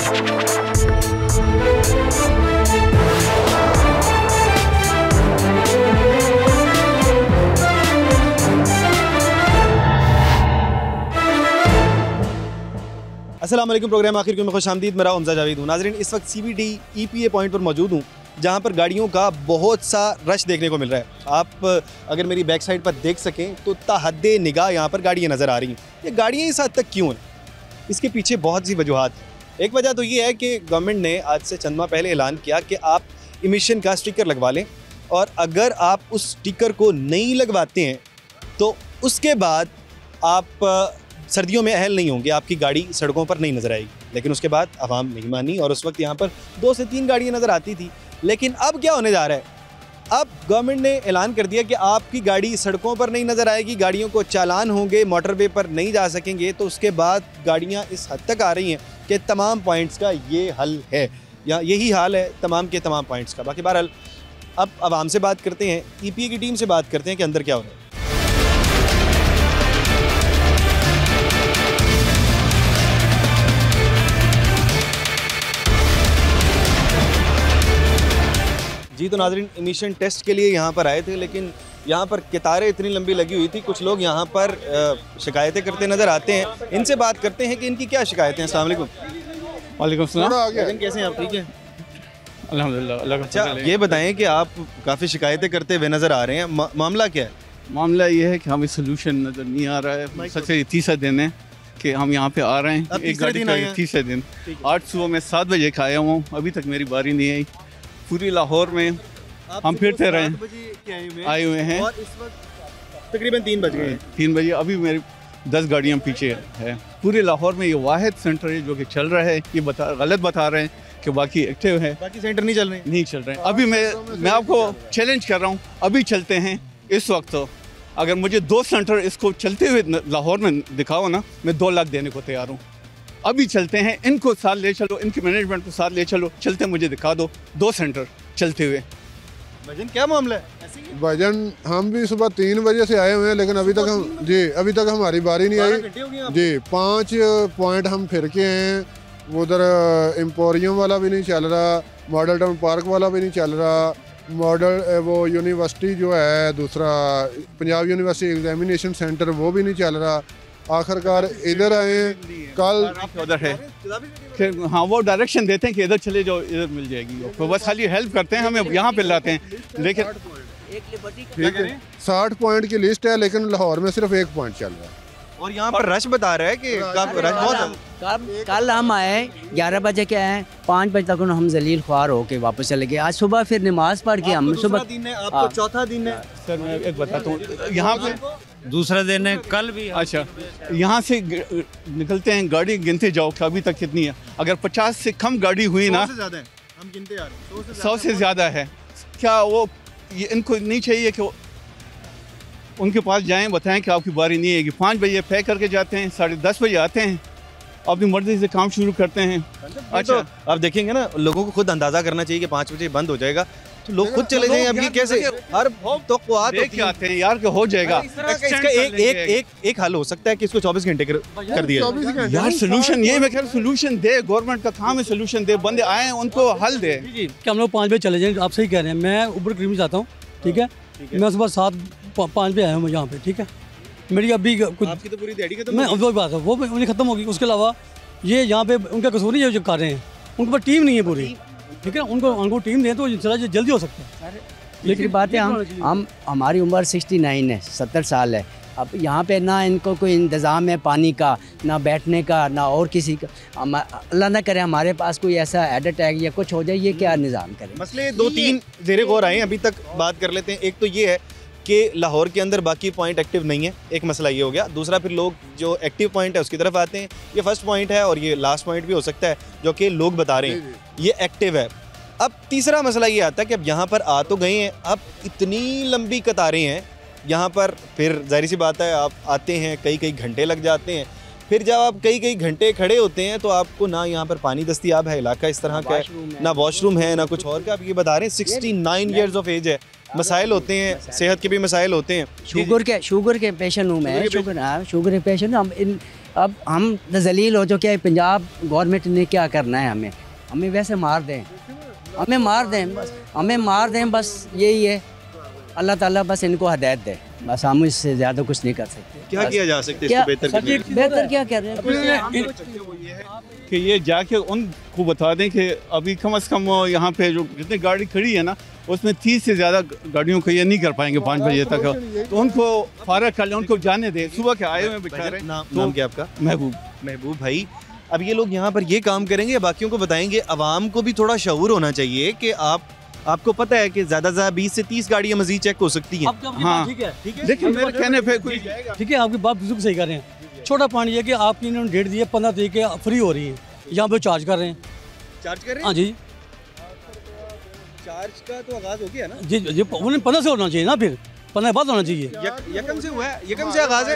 अस्सलाम वालेकुम। प्रोग्राम आखिर में खुशामदीद। मेरा हमजा जावेद हूँ। नाज़रीन, इस वक्त CBD EPA पॉइंट पर मौजूद हूँ, जहाँ पर गाड़ियों का बहुत सा रश देखने को मिल रहा है। आप अगर मेरी बैक साइड पर देख सकें तो ताहद्दे निगाह यहाँ पर गाड़ियाँ नज़र आ रही हैं। ये गाड़ियाँ इस हद तक क्यों हैं? इसके पीछे बहुत सी वजूहात हैं। एक वजह तो ये है कि गवर्नमेंट ने आज से चंद माह पहले ऐलान किया कि आप इमिशन का स्टिकर लगवा लें, और अगर आप उस स्टिकर को नहीं लगवाते हैं तो उसके बाद आप सर्दियों में अहल नहीं होंगे, आपकी गाड़ी सड़कों पर नहीं नज़र आएगी। लेकिन उसके बाद आवाम नहीं मानी और उस वक्त यहाँ पर 2 से 3 गाड़ियाँ नज़र आती थी। लेकिन अब क्या होने जा रहा है? अब गवर्नमेंट ने ऐलान कर दिया कि आपकी गाड़ी सड़कों पर नहीं नज़र आएगी, गाड़ियों को चालान होंगे, मोटरवे पर नहीं जा सकेंगे। तो उसके बाद गाड़ियाँ इस हद तक आ रही हैं कि तमाम पॉइंट्स का ये हल है, या यही हाल है तमाम के तमाम पॉइंट्स का। बाकी बहरहाल अब आवाम से बात करते हैं, EPA की टीम से बात करते हैं कि अंदर क्या हो रहा है। जी तो नाज़रीन, इमिशन टेस्ट के लिए यहाँ पर आए थे, लेकिन यहाँ पर कतारें इतनी लंबी लगी हुई थी। कुछ लोग यहाँ पर शिकायतें करते नज़र आते हैं। इनसे बात करते हैं कि इनकी क्या शिकायतें हैं। अस्सलाम वालेकुम। वालेकुम सलाम। कैसे हैं आप? ठीक है, अल्हम्दुलिल्लाह। अच्छा, ये बताएं कि आप काफ़ी शिकायतें करते हुए नज़र आ रहे हैं, मामला क्या है? मामला ये है कि हमें सोल्यूशन नज़र नहीं आ रहा है। सबसे तीसरा दिन है कि हम यहाँ पे आ रहे हैं। एक गाड़ी का तीसरे दिन 8 सुबह में 7 बजे का आया हूँ, अभी तक मेरी बारी नहीं आई। पूरी लाहौर में हम फिरते रहे आए हुए हैं, और इस वक्त तकरीबन 3 बज गए। 3 बजे अभी मेरी 10 गाड़ियाँ पीछे है। पूरे लाहौर में ये वाहिद सेंटर है जो कि चल रहा है। ये गलत बता रहे हैं कि बाकी एक्टिव है, बाकी सेंटर नहीं चल रहे हैं। अभी मैं आपको चैलेंज कर रहा हूँ, अभी चलते हैं इस वक्त। तो अगर मुझे 2 सेंटर इसको चलते हुए लाहौर में दिखाओ ना, मैं 2 लाख देने को तैयार हूँ। अभी चलते हैं, इनको साथ ले चलो, इनकी मैनेजमेंट को साथ ले चलो, चलते मुझे दिखा दो 2 सेंटर चलते हुए। भजन क्या मामला है? भजन हम भी सुबह 3 बजे से आए हुए हैं, लेकिन अभी तक हमारी बारी नहीं आई जी। 5 पॉइंट हम फिर के हैं। उधर एम्पोरियम वाला भी नहीं चल रहा, मॉडल टाउन पार्क वाला भी नहीं चल रहा, मॉडल वो यूनिवर्सिटी जो है दूसरा पंजाब यूनिवर्सिटी एग्जामिनेशन सेंटर वो भी नहीं चल रहा। आखिरकार इधर आए, कल उधर है कि हाँ वो डायरेक्शन देते हैं कि इधर चले जाओ, इधर मिल जाएगी। तो बस खाली हेल्प करते हैं, हमें यहाँ पे लाते हैं। लेकिन ठीक है, 60 पॉइंट की लिस्ट है, लेकिन लाहौर में सिर्फ 1 पॉइंट चल रहा है। और यहाँ पर रश बता रहा है कि रश बहुत। कल हम आए 11 बजे के आए, 5 बजे तक हम जलील ख्वार होके वापस चले गए। आज सुबह फिर नमाज पढ़ के हम सुबह आपको चौथा दिन है। सर मैं एक बताता हूँ, यहाँ पे दूसरा दिन है, कल भी। अच्छा, यहाँ से निकलते हैं, गाड़ी गिनते जाओ कि अभी तक कितनी है। अगर 50 से कम गाड़ी हुई ना, 100 से ज़्यादा है। क्या वो ये इनको नहीं चाहिए कि उनके पास जाएं, बताएं कि आपकी बारी नहीं आएगी। 5 बजे पैक करके जाते हैं, 10:30 बजे आते हैं, अपनी मर्जी से काम शुरू करते हैं। अच्छा, तो आप देखेंगे ना, लोगों को खुद अंदाज़ा करना चाहिए कि 5 बजे बंद हो जाएगा, तो लोग खुद चले जाएं। अभी कैसे हर तो आते हैं यार कि हो जाएगा। इसका एक हल हो सकता है कि इसको 24 घंटे कर दिया यार। सोल्यूशन ये, मैं कह रहा हूँ सोल्यूशन दे, गवर्नमेंट का काम है सोल्यूशन दे, बंदे आए उनको हल दे। जी कि हम लोग 5 बजे चले जाएंगे, आप सही कह रहे हैं। मैं ऊबर क्रीम जाता हूँ, ठीक है, मैं सुबह 7-5 बजे आया हूँ यहाँ पे, ठीक है। मेरी अभी कुछ आपकी तो पूरी दिहाड़ी खत्म, मैं वही बात है, वो उन्हें ख़त्म होगी। उसके अलावा ये यहाँ पे उनका कसूर नहीं है जो कर रहे हैं, उनके पास टीम नहीं है पूरी, ठीक है। उनको टीम दें तो जल्दी हो सकता है। लेकिन बात है हम हमारी उम्र 69 है, 70 साल है। अब यहाँ पे ना इनको कोई इंतज़ाम है पानी का, ना बैठने का, ना और किसी का। अल्लाह ना करे हमारे पास कोई ऐसा हार्ट अटैक या कुछ हो जाए, ये क्या निज़ाम करें? मसले 2-3 ज़ेरे गौर आए हैं, अभी तक बात कर लेते हैं। एक तो ये है कि लाहौर के अंदर बाकी पॉइंट एक्टिव नहीं है, एक मसला ये हो गया। दूसरा, फिर लोग जो एक्टिव पॉइंट है उसकी तरफ आते हैं। ये फर्स्ट पॉइंट है और ये लास्ट पॉइंट भी हो सकता है जो कि लोग बता रहे हैं ये एक्टिव है। अब तीसरा मसला ये आता है कि अब यहाँ पर आ तो गए हैं, अब इतनी लंबी कतारें हैं यहाँ पर, फिर जाहिर सी बात है आप आते हैं, कई घंटे लग जाते हैं। फिर जब आप कई घंटे खड़े होते हैं तो आपको ना यहाँ पर पानी दस्तियाब है, इलाका इस तरह का है, ना वॉशरूम है, ना कुछ और का। आप ये बता रहे हैं 69 ईयर्स ऑफ एज है, मसाइल होते हैं, सेहत के भी मसाइल होते हैं। शुगर के पेशेंट हूँ मैं, शुगर के पेशेंट। अब हम जलील हो चुके हैं। पंजाब गवर्नमेंट ने क्या करना है हमें वैसे मार दें, हमें मार दें बस यही है। अल्लाह ताला बस इनको हिदायत दे, बस हम इससे ज़्यादा कुछ नहीं कर सकते। क्या किया जा सकता है इसको बेहतर क्या कर रहे हैं कि ये जाके उनको बता दें कि अभी कम से कम यहाँ पे जो जितनी गाड़ी खड़ी है ना, उसमें 30 से ज़्यादा गाड़ियों को ये नहीं कर पाएंगे 5 बजे तक, तो उनको फारग कर लें, उनको जाने दें। सुबह के आए हुए बेचारे। नाम क्या आपका? महबूब भाई, अब ये लोग यहाँ पर ये काम करेंगे, बाकियों को बताएंगे। अवाम को भी थोड़ा शऊर होना चाहिए कि आपको पता है कि ज़्यादा से ज़्यादा 20 से 30 गाड़ियाँ मजीद चेक हो सकती हैं। हाँ ठीक है, लेकिन मेरे कहने पे ठीक है, आपकी बात बिल्कुल सही कर रहे हैं। छोटा पॉइंट ये कि आपकी इन्होंने डेट दी है 15 तारीख के फ्री हो रही है, यहाँ पे चार्ज कर रहे हैं। हाँ जी, चार्ज का तो आगाज हो गया ना जी उन्हें 15 से होना चाहिए ना, फिर 15 बाद होना चाहिए। यकम से हुआ है, यकम से आगाज है।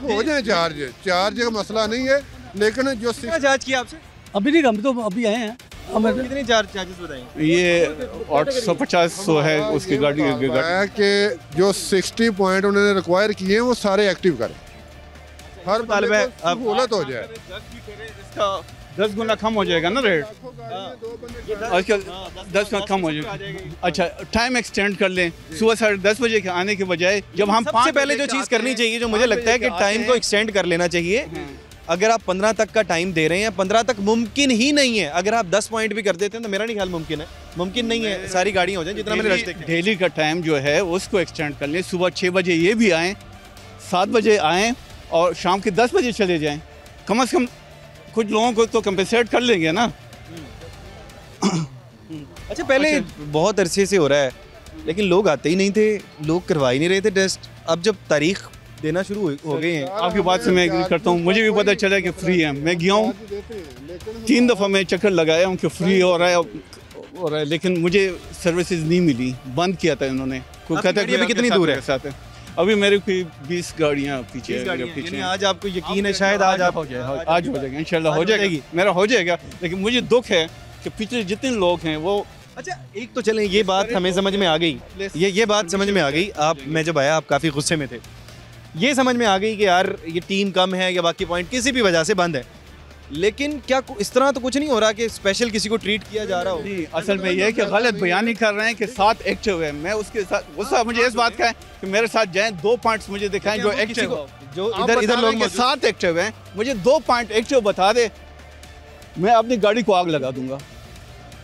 हो जाए चार्ज का मसला नहीं है, लेकिन जो चार्ज किया आपसे अभी नहीं, हम तो अभी आए हैं। कितने चार्जेस बताएंगे? ये 850 है उसकी गाड़ी कि जो 60 पॉइंट उन्होंने रिक्वायर किए हैं वो सारे एक्टिव करें, हर तालिब है अब सहूलत हो जाए। इसका 10 गुना कम हो जाएगा ना रेट, आजकल 10 गुना कम हो जाएगा। अच्छा, टाइम एक्सटेंड कर लें, सुबह 10:30 बजे के आने के बजाय जब हम सबसे पहले जो चीज़ करनी चाहिए, जो मुझे लगता है कि टाइम को एक्सटेंड कर लेना चाहिए। अगर आप 15 तक का टाइम दे रहे हैं, 15 तक मुमकिन ही नहीं है। अगर आप 10 पॉइंट भी कर देते हैं तो मेरा नहीं ख्याल मुमकिन नहीं है सारी गाड़ियाँ हो जाए जितना मैंने रास्ते। डेली का टाइम जो है उसको एक्सटेंड कर लें, सुबह 6 बजे ये भी आएँ, 7 बजे आएँ और शाम के 10 बजे चले जाएँ। कम से कम कुछ लोगों को तो कंपेंसेट कर लेंगे ना। अच्छा, पहले बहुत अरसे से हो रहा है लेकिन लोग आते ही नहीं थे, लोग करवा ही नहीं रहे थे टेस्ट। अब जब तारीख देना शुरू हो गए हैं। आपकी बात से मैं एग्री करता हूँ, मुझे भी पता चला कि फ्री है। मैं गया हूँ 3 दफ़ा मैं चक्कर लगाया हूँ कि फ्री हो रहा है, लेकिन मुझे सर्विसेज नहीं मिली, बंद किया था इन्होंने। कोई कहता है कितनी दूर है? साथ है अभी मेरे कोई 20 गाड़ियाँ पीछे। आज आपको यकीन है शायद आज आप हो जाएगा, इंशाल्लाह हो जाएगी, मेरा हो जाएगा। लेकिन मुझे दुख है कि पिछले जितने लोग हैं वो। अच्छा, एक तो चलें, ये बात हमें समझ में आ गई, ये बात समझ में आ गई। मैं जब आया आप काफ़ी गुस्से में थे, ये समझ में आ गई कि यार ये टीम कम है या बाकी पॉइंट किसी भी वजह से बंद है। लेकिन क्या इस तरह तो कुछ नहीं हो रहा कि स्पेशल किसी को ट्रीट किया जा रहा हो? नहीं, असल में ये है कि गलत बयानी कर रहे हैं कि 7 एक्टिव है। मैं उसके साथ गुस्सा मुझे इस बात का है कि मेरे साथ जाएं, 2 पॉइंट्स मुझे दिखाएं जो एक्टिव हो। जो इधर लोग 7 एक्टिव हैं, मुझे 2 पॉइंट एक्टिव बता दे, मैं अपनी गाड़ी को आग लगा दूंगा।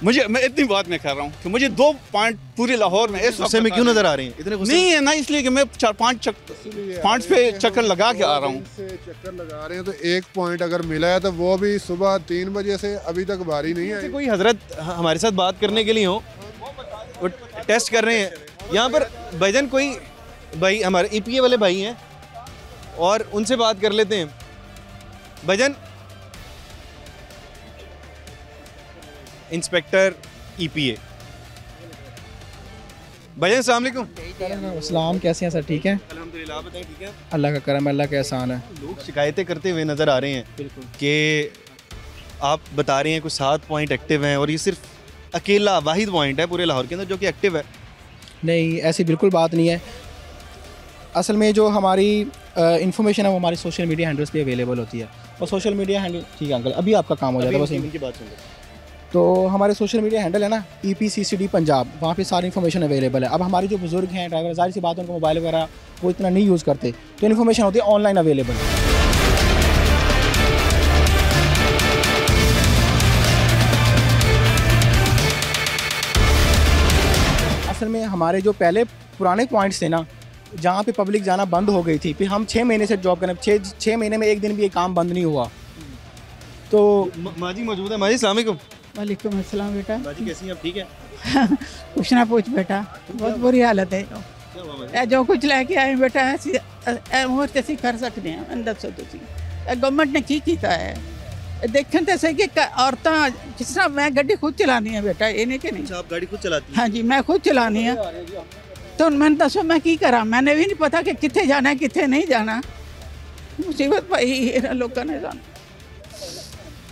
मैं इतनी बात मैं कर रहा हूँ कि मुझे 2 पॉइंट पूरे लाहौर में इस गुस्से में क्यों नजर आ रहे हैं? इतने नहीं है ना, इसलिए कि मैं 4-5 पॉइंट्स पे चक्कर लगा के आ रहा हूँ। चक्कर लगा रहे हैं तो 1 पॉइंट अगर मिला है तो वो भी सुबह 3 बजे से अभी तक बारी नहीं है। कोई हजरत हमारे साथ बात करने के लिए हो, वो टेस्ट कर रहे हैं यहाँ पर। भाईजान कोई भाई हमारे EPA वाले भाई हैं और उनसे बात कर लेते हैं। भाईजान, इंस्पेक्टर EPA भाईजान, अस्सलाम वालेकुम। अस्सलाम, कैसे हैं सर? ठीक है अल्हम्दुलिल्लाह, आप बताएं ठीक है? अल्लाह का करम, अल्लाह का एहसान है। लोग शिकायतें करते हुए नज़र आ रहे हैं कि आप बता रहे हैं कुछ 7 पॉइंट एक्टिव हैं और ये सिर्फ अकेला वाहिद पॉइंट है पूरे लाहौर के अंदर जो कि एक्टिव है। नहीं, ऐसी बिल्कुल बात नहीं है। असल में जो हमारी इन्फॉर्मेशन है वो हमारी सोशल मीडिया हैंडल्स पे अवेलेबल होती है, और सोशल मीडिया हैंडल, ठीक है अंकल, अभी आपका काम हो जाएगा बस इनकी बात सुन लो। तो हमारे सोशल मीडिया हैंडल है ना EPCCD पंजाब, वहाँ पे सारी इन्फॉर्मेशन अवेलेबल है। अब हमारे जो बुजुर्ग हैं, ड्राइवर, जाहिर सी बात है उनको मोबाइल वगैरह वो इतना नहीं यूज़ करते, तो इन्फॉर्मेशन होती है ऑनलाइन अवेलेबल। असल में हमारे जो पहले पुराने पॉइंट्स थे ना, जहाँ पे पब्लिक जाना बंद हो गई थी, फिर हम 6 महीने से जॉब करें, 6 महीने में एक दिन भी ये काम बंद नहीं हुआ। तो माजी मौजूद है। माजी अस्सलाम वालेकुम। वालेकुम अस्सलाम बेटा। माजी कैसी हैं आप? ठीक है? कुछ ना पूछ बेटा, बहुत बुरी हालत है। जो कुछ लेके आए बेटा और तैसी कर सकते हैं अंदर से गवर्नमेंट ने की कीता है देखने तो सही कि औरतां जिस तरह मैं गड्डी खुद चलानी है बेटा, ये नहीं कि नहीं। आप गाड़ी खुद चलाती हैं? हाँ जी, मैं खुद चलानी है। तो मैंने दसो मैं की करा, मैंने भी नहीं पता कि कितने जाना है कितने नहीं जाना। मुसीबत पाई लोगों ने जाना।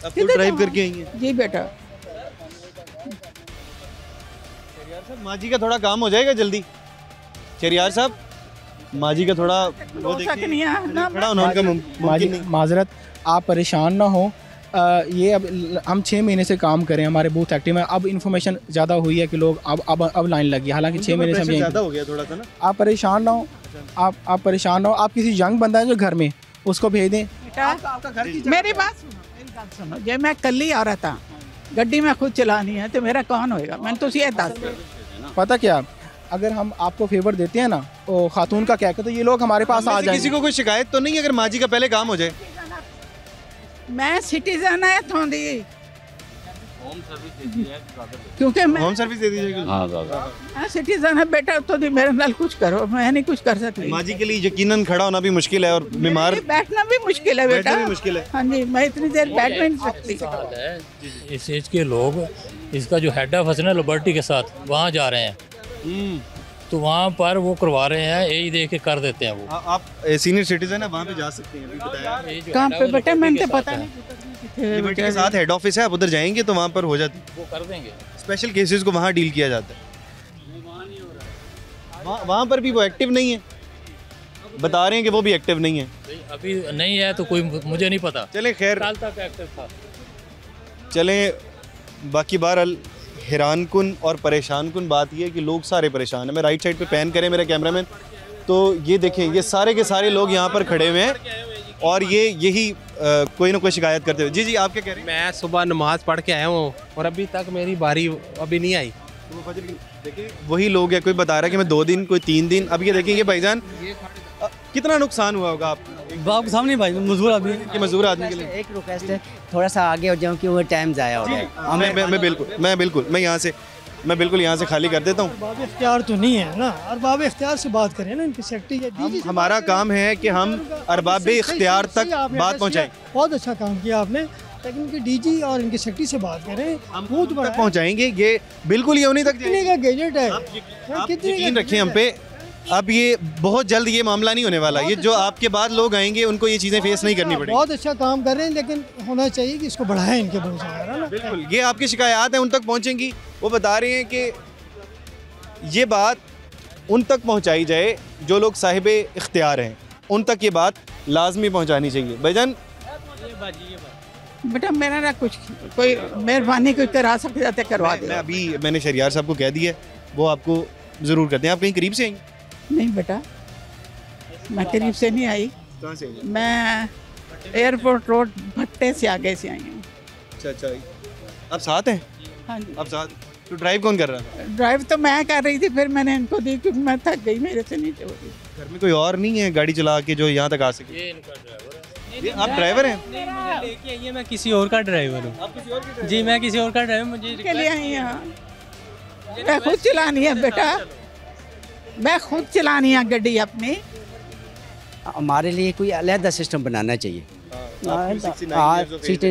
आप खुद ड्राइव करके आई हैं? जी बेटा। यार साहब, माँ जी का थोड़ा काम हो जाएगा जल्दी। शहरियार साहब, माजी का थोड़ा वो देखिए, खड़ा होना उनका मुमकिन नहीं। माजरत, आप परेशान ना हो। ये अब हम 6 महीने से काम करें हमारे बूथ एक्टिव में। अब इन्फॉर्मेशन ज़्यादा हुई है कि लोग अब लाइन लगी, हालांकि 6 महीने से हम ज़्यादा हो गया थोड़ा सा ना। आप परेशान ना हो, आप परेशान ना हो। आप किसी यंग बंदा है जो घर में, उसको भेज दें। मेरी बात सुनो, जे मैं कल्ली औरत हाँ, गड्डी में खुद चलानी है तो मेरा कौन होएगा? मैंने तो ये दस पता क्या, अगर हम आपको फेवर देते हैं ना, वो खातून का क्या, तो ये लोग हमारे पास आ जाएंगे। किसी को कोई शिकायत तो नहीं अगर माजी का पहले काम हो जाए? मैं सिटीजन है इत्थों दी, क्योंकि मैं होम सर्विस दे दीजिएगा। मैं सिटीजन है बेटा, उत्तों दी मेरे नाल कुछ करो, मैं नहीं कुछ कर सकती। माजी के लिए यकीनन खड़ा होना भी मुश्किल है और बीमार बैठना भी मुश्किल है बेटा, भी मुश्किल है। हाँ जी, मैं इतनी देर बैठ भी नहीं सकती। इस एज के लोग, इसका जो हेड ऑफ है ना लिबर्टी के साथ, वहाँ जा रहे हैं, तो वहाँ पर वो करवा रहे हैं, यही देख के कर देते हैं वो। आप सीनियर सिटीजन है, वहाँ पे जा सकते हैं। अभी बताया कहाँ पे बेटा, मैंने तो पता नहीं। लिबर्टी के साथ हेड ऑफिस है, आप उधर जाएंगे तो वहाँ पर हो जाती है, वो कर देंगे। स्पेशल केसेस को वहाँ डील किया जाता है। वहाँ पर भी वो एक्टिव नहीं है, बता रहे हैं कि वो भी एक्टिव नहीं है। अभी नहीं है तो कोई मुझे नहीं पता। चले खैर, साल तक एक्टिव था। चले बाकी बहरहाल हैरान कुन और परेशान कुन बात यह है कि लोग सारे परेशान हैं। मैं राइट साइड पे पैन करें मेरे कैमरामैन, तो ये देखें, ये सारे के सारे लोग यहाँ पर खड़े हुए हैं और ये यही कोई ना कोई शिकायत करते हुए। जी जी, आप क्या कह रहे हैं? मैं सुबह नमाज पढ़ के आया हूँ और अभी तक मेरी बारी अभी नहीं आई। देखिए वही लोग है, कोई बता रहा है कि मैं 2 दिन, कोई 3 दिन। अब ये देखेंगे भाईजान कितना नुकसान हुआ होगा आपके सामने भाई, मजदूर आदमी, ये मजदूर आदमी के लिए। एक रिक्वेस्ट है, थोड़ा सा आगे हो जाऊँ कि वो टाइम ज़ाया हो जाए। मैं बिल्कुल यहाँ से खाली कर देता हूँ। अरबाब इख्तियार तो नहीं है ना, अरबाब इख्तियार से बात करें ना, इनकी सेक्रेटरी। हमारा काम है कि हम अरबाब इख्तियार तक बात पहुँचाएं। बहुत अच्छा काम किया आपने, लेकिन इनके डीजी और इनकी सेक्रेटरी से बात करें, हम बहुत बड़ा पहुँचाएंगे। ये बिल्कुल ये उन्हीं तक कितने का गैजेट है, यकीन रखें हम पे। अब ये बहुत जल्द ये मामला नहीं होने वाला। ये जो आपके बाद लोग आएंगे उनको ये चीज़ें फेस नहीं करनी पड़ेगी। बहुत अच्छा काम कर रहे हैं, लेकिन होना चाहिए कि इसको बढ़ाएं इनके भरोसे ना। बिल्कुल, ये आपकी शिकायत है उन तक पहुंचेंगी। वो बता रहे हैं कि ये बात उन तक पहुंचाई जाए जो लोग साहिब इख्तियार हैं, उन तक ये बात लाजमी पहुंचानी चाहिए। भाईजान बेटा मेरा ना कुछ, कोई मेहरबानी कोई करा सकते जाते करवा दे। मैंने शहरियार साहब को कह दिया, वो आपको ज़रूर करते हैं। आप कहीं करीब से आई? नहीं बेटा, मैं करीब से नहीं आई। कहाँ से? मैं एयरपोर्ट रोड भट्टे से आगे से आई हूँ। अच्छा, आप साथ हैं? हाँ जी। आप साथ? तो ड्राइव कौन कर रहा था? ड्राइव तो मैं कर रही थी, फिर मैंने इनको दी क्योंकि मैं थक गई, मेरे से नहीं चल रही। घर में कोई और नहीं है गाड़ी चला के जो यहाँ तक आ सके? ये इनका ड्राइवर है। ये आप ड्राइवर हैं? मुझे लेके आई है, मैं किसी और का ड्राइवर हूँ। आप किसी और की? जी, मैं किसी और का ड्राइवर, मुझे के लिए आई यहाँ, मैं खुद चलानी है बेटा, मैं खुद चलानी है गाड़ी अपनी। हमारे लिए कोई अलहदा सिस्टम बनाना चाहिए।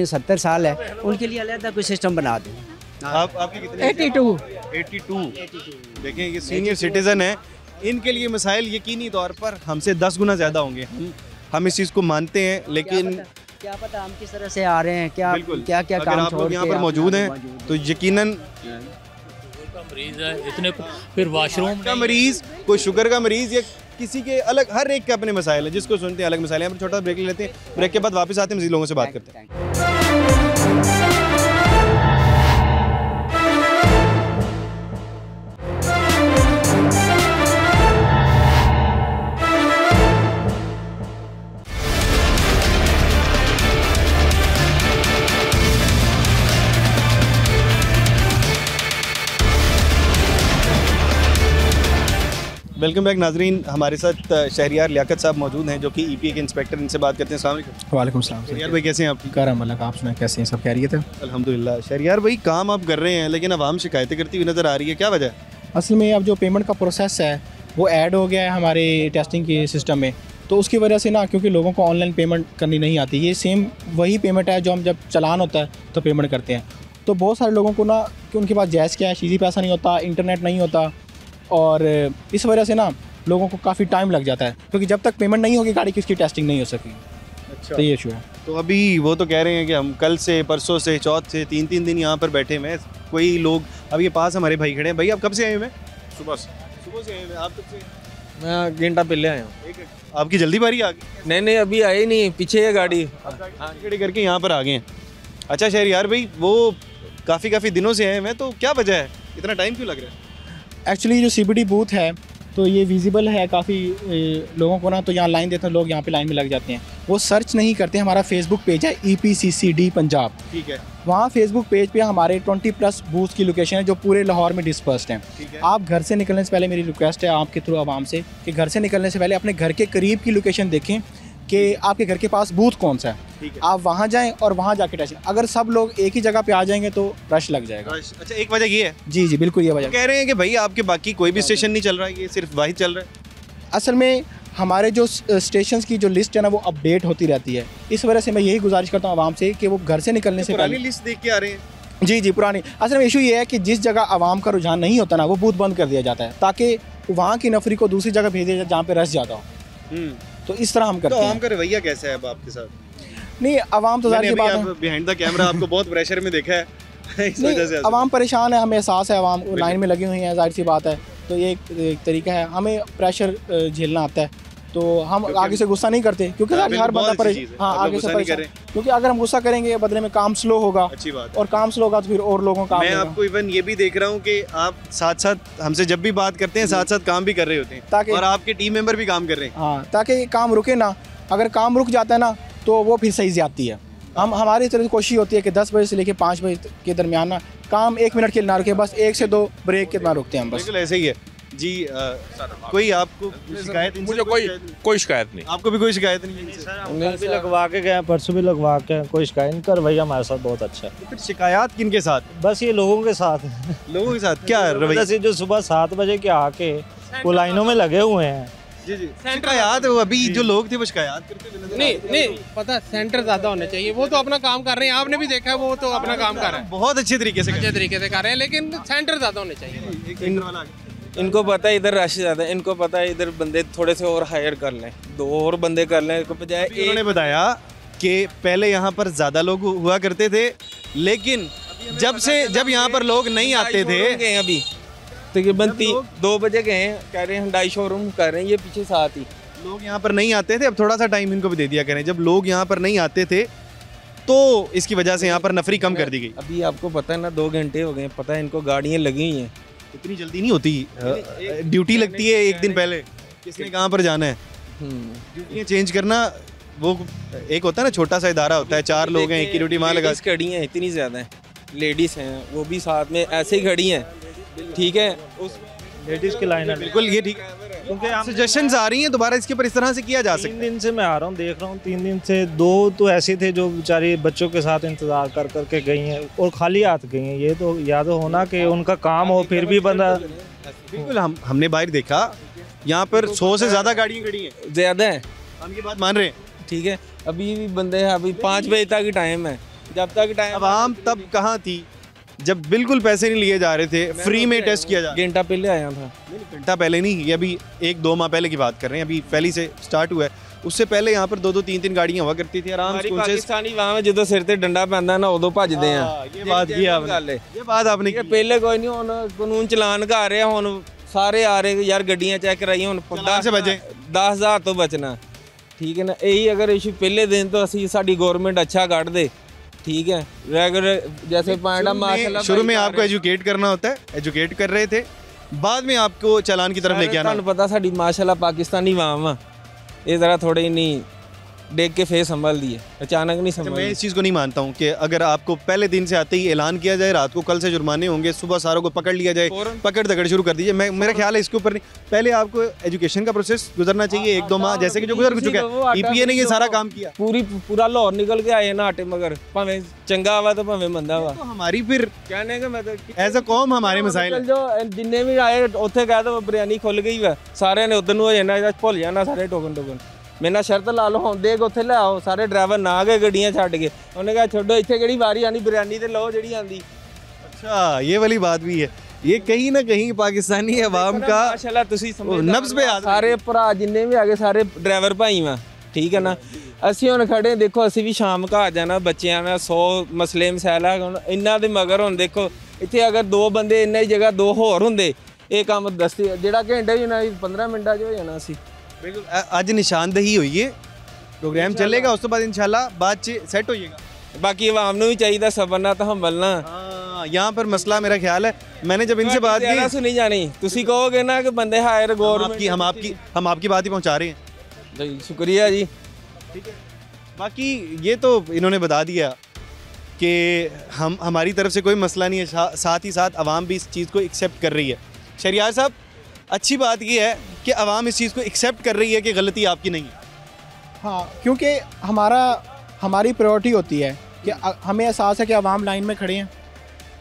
70 साल है, उनके लिए अलहदा कोई सिस्टम बना दें। आपके कितने? 82। देखें, ये सीनियर सिटीजन है, इनके लिए मसाइल यकीनी तौर पर हमसे 10 गुना ज़्यादा होंगे। हम इस चीज़ को मानते हैं, लेकिन क्या पता हम किस तरह से आ रहे हैं, क्या क्या अगर आप लोग यहाँ पर मौजूद हैं तो यकीनन मरीज है इतने, फिर वॉशरूम का मरीज, कोई शुगर का मरीज, या किसी के अलग, हर एक के अपने मसाइल है, जिसको सुनते हैं अलग मसाइल हैं। हम छोटा ब्रेक ले लेते हैं, ब्रेक के बाद वापस आते हैं, मज़ीद लोगों से बात करते हैं। वेलकम बैक नाजरीन, हमारे साथ शहरियार लियाकत साहब मौजूद हैं जो कि ईपीए के इंस्पेक्टर। इनसे बात करते हैं। अस्सलाम वालेकुम। वालेकुम सलाम। शहरियार भाई कैसे हैं आप? करम अल्लाह का, आप सुनाएं कैसे हैं, सब खैरियत है? अल्हम्दुलिल्लाह। शहरियार भाई, काम आप कर रहे हैं लेकिन आवाम शिकायतें करती हुई नज़र आ रही है, क्या वजह है? असल में अब जो पेमेंट का प्रोसेस है वो ऐड हो गया है हमारे टेस्टिंग के सिस्टम में, तो उसकी वजह से ना, क्योंकि लोगों को ऑनलाइन पेमेंट करनी नहीं आती, ये सेम वही पेमेंट है जो हम जब चलान होता है तो पेमेंट करते हैं। तो बहुत सारे लोगों को ना कि उनके पास जैज़ कैश, ईजी पैसा नहीं होता, इंटरनेट नहीं होता, और इस वजह से ना लोगों को काफ़ी टाइम लग जाता है, क्योंकि जब तक पेमेंट नहीं होगी गाड़ी की उसकी टेस्टिंग नहीं हो सकी। अच्छा, तो ये इशू है। तो अभी वो तो कह रहे हैं कि हम कल से, परसों से, चौथ से 3-3 दिन यहाँ पर बैठे हुए हैं। कोई लोग, अब ये पास हमारे भाई खड़े हैं। भाई आप कब से आए हुए हैं? सुबह से। सुबह से आए हुए हैं। आप कब से? मैं घंटा पहले आया हूँ। आपकी जल्दी बारी आ गई? नहीं अभी आई नहीं, पीछे है गाड़ी। खड़ी करके यहाँ पर आ गए हैं। अच्छा शहरयार भाई, वो काफ़ी दिनों से हैं, मैं तो क्या वजह है, इतना टाइम क्यों लग रहा है? एक्चुअली जो CBD बूथ है तो ये विजिबल है काफ़ी लोगों को ना, तो यहाँ लाइन देते हैं लोग, यहाँ पे लाइन में लग जाते हैं। वो सर्च नहीं करते। हमारा फेसबुक पेज है EPCCD पंजाब, ठीक है। वहाँ फेसबुक पेज पे हमारे 20+ बूथ की लोकेशन है जो पूरे लाहौर में डिस्पर्स्ड हैं। आप घर से निकलने से पहले, मेरी रिक्वेस्ट है आपके थ्रू आवाम से कि घर से निकलने से पहले अपने घर के करीब की लोकेशन देखें कि आपके घर के पास बूथ कौन सा है। आप वहाँ जाएं और वहाँ जाके टेस्ट। अगर सब लोग एक ही जगह पे आ जाएंगे तो रश लग जाएगा। अच्छा, एक वजह ये है? जी बिल्कुल ये वजह। कह रहे हैं कि भाई आपके बाकी कोई भी स्टेशन नहीं चल रहा है, ये सिर्फ वाहिद चल रहा है। असल में हमारे जो स्टेशंस की जो लिस्ट है ना वो अपडेट होती रहती है। इस वजह से मैं यही गुजारिश करता हूँ आवाम से कि वो घर से निकलने से पुरानी लिस्ट देख के आ रहे हैं। जी पुरानी। असल में इशू ये है कि जिस जगह आवाम का रुझान नहीं होता ना, वो बूथ बंद कर दिया जाता है ताकि वहाँ की नफरी को दूसरी जगह भेज दिया जाए जहाँ पे रश ज़्यादा हो। तो इस तरह हम करते हैं। तो आवाम का रवैया कैसा है अब आपके साथ? नहीं, आवाम तो ज़ाहिर बात है, बिहाइंड द कैमरा आपको बहुत प्रेशर में देखा है इस वजह से आवाम परेशान है, हमें एहसास है, आवाम लाइन में लगी हुई है, जाहिर सी बात है। तो ये एक तरीका है, हमें प्रेशर झेलना आता है, तो हम आगे से गुस्सा नहीं करते क्योंकि हर बंदा परेशान। हाँ, आगे से परेशान, क्योंकि अगर हम गुस्सा करेंगे बदले में काम स्लो होगा। अच्छी बात। और काम स्लो होगा तो फिर और लोगों का। मैं आपको इवन ये भी देख रहा हूँ कि आप साथ साथ हमसे जब भी बात करते हैं साथ साथ काम भी कर रहे होते हैं, ताकि और आपके टीम मेंबर भी काम कर रहे हैं। हाँ, ताकि काम रुके ना। अगर काम रुक जाता है ना तो वो फिर सही जाती है। हमारी तरफ से कोशिश होती है कि 10 बजे से लेकर 5 बजे के दरमियान ना काम 1 मिनट के लिए ना रुके, बस 1 से 2 ब्रेक के ना रुकते हैं हम बस। बिल्कुल ऐसे ही है जी। कोई आपको शिकायत? मुझे कोई शिकायत नहीं। आपको भी कोई शिकायत नहीं? कल भी लगवा के गए, परसों भी लगवा के, कोई शिकायत नहीं कर। भैया हमारे साथ बहुत अच्छा है। फिर शिकायत किनके साथ? बस ये लोगों के साथ। लोगों के साथ क्या रवैया? जैसे जो सुबह 7 बजे के आके वो लाइनों में लगे हुए हैं। जी शिकायत अभी जो लोग थे वो शिकायत करते नहीं पता, सेंटर ज़्यादा होने चाहिए। वो तो अपना काम कर रहे हैं, आपने भी देखा है, वो तो अपना काम कर रहे हैं, बहुत अच्छे तरीके से कर रहे हैं, लेकिन सेंटर ज़्यादा होने चाहिए। इनको पता है इधर रश ज़्यादा है, इनको पता है इधर बंदे थोड़े से और हायर कर लें, 2 और बंदे कर लें बजाय। उन्होंने बताया कि पहले यहाँ पर ज़्यादा लोग हुआ करते थे, लेकिन जब यहाँ पर लोग नहीं आते थे, अभी तकरीबन 2 बजे गए, कह रहे हैं हुंडई शोरूम कर रहे हैं, ये पीछे साथ ही लोग यहाँ पर नहीं आते थे। अब थोड़ा सा टाइम इनको भी दे दिया करें। जब लोग यहाँ पर नहीं आते थे तो इसकी वजह से यहाँ पर नफरी कम कर दी गई। अभी आपको पता है ना, 2 घंटे हो गए, पता है इनको गाड़ियाँ लगी हुई हैं। इतनी जल्दी नहीं होती, ड्यूटी लगती है 1 दिन पहले, किसने कहाँ पर जाना है, ड्यूटियाँ चेंज करना। वो एक होता है ना, छोटा सा इदारा होता है, 4 लोग हैं, एक की ड्यूटी वहाँ लगा। खड़ी हैं इतनी ज़्यादा हैं, लेडीज़ हैं, वो भी साथ में ऐसे ही खड़ी हैं। ठीक है, उस लेडीज़ की लाइन है। बिल्कुल ये ठीक है, क्योंकि सजेशंस आ रही हैं दोबारा इसके ऊपर इस तरह से किया जा सकता है। 3 दिन से मैं आ रहा हूँ, देख रहा हूँ। 3 दिन से 2 तो ऐसे थे जो बेचारी बच्चों के साथ इंतज़ार कर करके गई हैं और खाली हाथ गई हैं। ये तो याद होना कि उनका काम हो, फिर भी बंदा। बिल्कुल हमने बाहर देखा, यहाँ पर 100 से ज़्यादा गाड़ियाँ खड़ी हैं, ज़्यादा है। हम ये बात मान रहे हैं, ठीक है। अभी भी बंदे हैं, अभी 5 बजे तक ही टाइम है, जब तक टाइम। अब आम तब कहाँ थी जब बिल्कुल पैसे नहीं लिए जा रहे थे, फ्री में टेस्ट किया जा। घंटा पहले आया था। घंटा पहले नहीं, ये अभी 1-2 माह पहले की बात कर रहे हैं, अभी पहले से स्टार्ट हुआ है। उससे पहले यहाँ पर 2-2 3-3 गाड़ियाँ हुआ करती थी आराम से। पाकिस्तानी वहाँ जो सिर से डंडा पैंदा ना उदो भजते हैं। ये बात आपने पहले कोई नहीं, हुण कानून चलान कर रहे हैं, हुण सारे आ रहे यार गड्डियाँ चेक कराइए, हुण 10,000 तो बचना। ठीक है ना, यही अगर इशू पहले दिन तो असी साडी गवर्नमेंट अच्छा कढ़ दे। ठीक है, रेगुलर जैसे माशाल्लाह शुरू में आपको एजुकेट करना होता है, एजुकेट कर रहे थे, बाद में आपको चालान की तरफ लेके आना। पता साडी माशाल्लाह पाकिस्तानी वाम आ, ये ज़रा थोड़े नहीं देख के फेस संभाल दिए, अचानक नहीं संभाल। मैं इस चीज़ को नहीं मानता हूँ कि अगर आपको पहले दिन से आते ही ऐलान किया जाए, रात को कल से जुर्माने होंगे, सुबह सारों को पकड़ लिया जाए, पकड़ दकड़ शुरू कर दीजिए। मेरा ख्याल है इसके ऊपर नहीं, पहले आपको एजुकेशन का प्रोसेस गुजरना चाहिए 1-2 माह, जैसे कि जो गुजर चुका है। EPA ने ये सारा काम किया, पूरा लाहौर निकल के आए ना आटे, मगर भावें चंगा हुआ तो भावें मंदा हुआ। तो हमारी फिर कहने का मतलब एज अ कौम हमारे मसाइल जो जिन्ने भी आए उत्थे कह दो बिरयानी खुल गई वा, सारे ने उधर हो जाना, भुल जाना सारे टोकन। मेरे ना शर्त ला लो, आउंदे उत्थे ले आओ, सारे ड्राइवर ना गए गड्डियां छड्ड के, उन्हें कहा छोड़ो इत्थे केड़ी वारी आनी, बिरयानी ते लो जेड़ी आंदी। अच्छा, ये वाली बात भी है। ये कहीं ना कहीं पाकिस्तानी अवाम का माशाल्लाह तुसी नब्ज़ पे सारे भरा जिन्ने भी आगे सारे ड्राइवर भाई वा। ठीक है ना, असी हुण खड़े देखो, असी भी शाम का आ जाना, बच्चियां ने 100 मसले मसैला इन्ना दे मगर हुण देखो इत्थे अगर 2 बंदे इन्ना ही जगह 2 होर हुंदे, ਇਹ ਕੰਮ ਦੱਸੀ ਜਿਹੜਾ ਘੰਟੇ 'ਚ ਹੋਣਾ 15 ਮਿੰਟਾਂ 'ਚ ਹੋ ਜਾਣਾ ਸੀ। ਬਿਲਕੁਲ ਅੱਜ ਨਿਸ਼ਾਨਦਹੀ ਹੋਈ ਹੈ, ਪ੍ਰੋਗਰਾਮ ਚੱਲੇਗਾ, ਉਸ ਤੋਂ ਬਾਅਦ इंशाल्लाह ਬਾਅਦ 'ਚ ਸੈੱਟ ਹੋ ਜਾਏਗਾ। बाकी आवाम ਨੂੰ ਵੀ ਚਾਹੀਦਾ ਸਬਰ ਨਾਲ ਤਹੰਬਲ ਨਾਲ। हाँ, यहाँ पर मसला मेरा ख्याल है, मैंने जब इनसे बात की सुनी जानी, तुसी कहोगे ना कि बंदे हायर गवर्नमेंट हम आपकी बात ही पहुँचा रहे हैं जी, शुक्रिया जी। ठीक है, बाकी ये तो इन्होंने बता दिया कि हमारी तरफ से कोई मसला नहीं है, साथ ही साथ अवाम भी इस चीज़ को एक्सेप्ट कर रही है। शहरियार साहब, अच्छी बात ये है कि अवाम इस चीज़ को एक्सेप्ट कर रही है कि गलती आपकी नहीं है। हाँ, क्योंकि हमारी प्रायोरिटी होती है कि हमें एहसास है कि अवाम लाइन में खड़े हैं,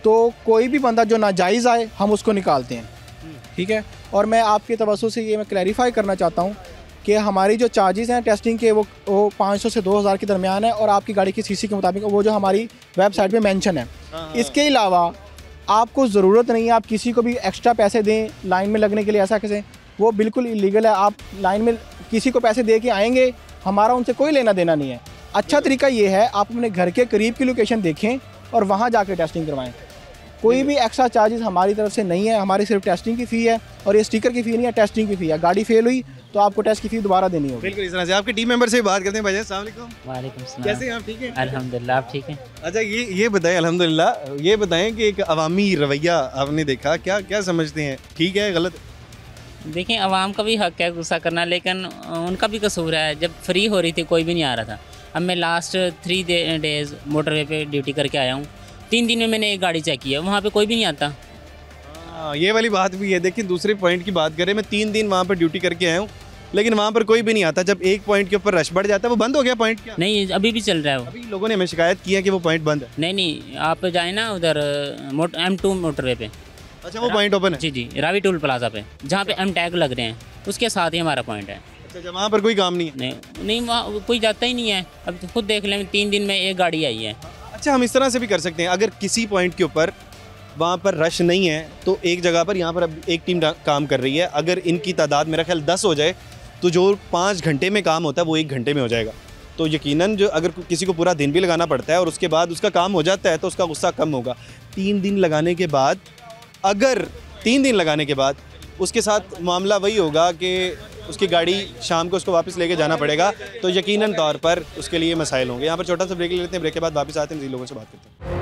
तो कोई भी बंदा जो नाजायज़ आए हम उसको निकालते हैं, ठीक है। और मैं आपके तवज्जो से ये मैं क्लैरिफाई करना चाहता हूँ कि हमारी जो चार्जेस हैं टेस्टिंग के वो 500 से 2000 के दरमियान है, और आपकी गाड़ी की सीसी के मुताबिक वो जो हमारी वेबसाइट पे मेंशन है। इसके अलावा आपको ज़रूरत नहीं है आप किसी को भी एक्स्ट्रा पैसे दें लाइन में लगने के लिए, ऐसा कैसे, वो बिल्कुल इलीगल है। आप लाइन में किसी को पैसे दे के आएंगे, हमारा उनसे कोई लेना देना नहीं है। अच्छा तरीका ये है आप अपने घर के करीब की लोकेशन देखें और वहाँ जाकर टेस्टिंग करवाएं। कोई भी एक्स्ट्रा चार्जेस हमारी तरफ से नहीं है, हमारी सिर्फ टेस्टिंग की फ़ी है, और ये स्टिकर की फ़ी नहीं है, टेस्टिंग की फ़ी है। गाड़ी फेल हुई तो आपको टेस्ट की फ़ी दोबारा देनी होगी। बिल्कुल इस तरह से आपके टीम मेंबर से बात करते हैं। भाई अस्सलाम वालेकुम। वालेकुम सलाम। कैसे हैं आप? ठीक हैं अल्हम्दुलिल्लाह, आप ठीक हैं? अच्छा, ये बताएं, अल्हम्दुलिल्लाह, ये बताएं कि एक अवामी रवैया आपने देखा, क्या क्या समझते हैं, ठीक है गलत? देखिए, अवाम का भी हक है गुस्सा करना, लेकिन उनका भी कसूर है। जब फ्री हो रही थी कोई भी नहीं आ रहा था। अब मैं लास्ट 3 डेज़ मोटरवे पे ड्यूटी करके आया हूँ। 3 दिन में मैंने एक गाड़ी चेक की है, वहाँ पे कोई भी नहीं आता। हाँ, ये वाली बात भी है। देखिए, दूसरे पॉइंट की बात करें, मैं 3 दिन वहाँ पर ड्यूटी करके आया हूँ, लेकिन वहाँ पर कोई भी नहीं आता। जब एक पॉइंट के ऊपर रश बढ़ जाता है, वो बंद हो गया पॉइंट क्या? नहीं, अभी भी चल रहा है वो। अभी लोगों ने हमें शिकायत की है कि वो पॉइंट बंद है। नहीं, आप जाए ना उधर M2 मोटरवे पे। अच्छा, वो पॉइंट ओपन है? जी, रावी टोल प्लाजा पे, जहाँ पे M टैग लग रहे हैं, उसके साथ ही हमारा पॉइंट है। अच्छा, वहाँ पर कोई काम नहीं है? नहीं, वहाँ कोई जाता ही नहीं है। अब तो खुद देख लें, 3 दिन में एक गाड़ी आई है। अच्छा, हम इस तरह से भी कर सकते हैं, अगर किसी पॉइंट के ऊपर वहाँ पर रश नहीं है तो एक जगह पर यहाँ पर अब एक टीम काम कर रही है। अगर इनकी तादाद मेरा ख्याल 10 हो जाए तो जो 5 घंटे में काम होता है वो 1 घंटे में हो जाएगा। तो यकीनन जो अगर किसी को पूरा दिन भी लगाना पड़ता है और उसके बाद उसका काम हो जाता है तो उसका गुस्सा कम होगा। 3 दिन लगाने के बाद, अगर 3 दिन लगाने के बाद उसके साथ मामला वही होगा कि उसकी गाड़ी शाम को उसको वापस लेके जाना पड़ेगा, तो यकीनन तौर पर उसके लिए मसाइल होंगे। यहाँ पर छोटा सा ब्रेक ले लेते हैं, ब्रेक के बाद वापस आते हैं, मज़ीद लोगों से बात करते हैं।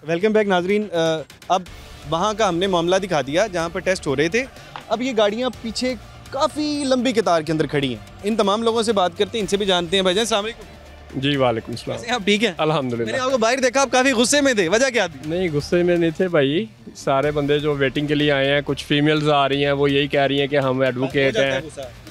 वेलकम बैक नाजरीन। अब वहाँ का हमने मामला दिखा दिया जहाँ पर टेस्ट हो रहे थे। अब ये गाड़ियाँ पीछे काफ़ी लंबी कतार के अंदर खड़ी हैं। इन तमाम लोगों से बात करते हैं, इनसे भी जानते हैं। भाईजान अस्सलाम वालेकुम। जी वालेकुम सलाम। कैसे आप? ठीक हैं अल्हम्दुलिल्लाह। मैंने आपको बाहर देखा, आप काफ़ी गुस्से में थे, वजह क्या थी? नहीं, गुस्से में नहीं थे भाई। सारे बंदे जो वेटिंग के लिए आए हैं, कुछ फीमेल्स आ रही हैं, वो यही कह रही हैं कि हम एडवोकेट हैं।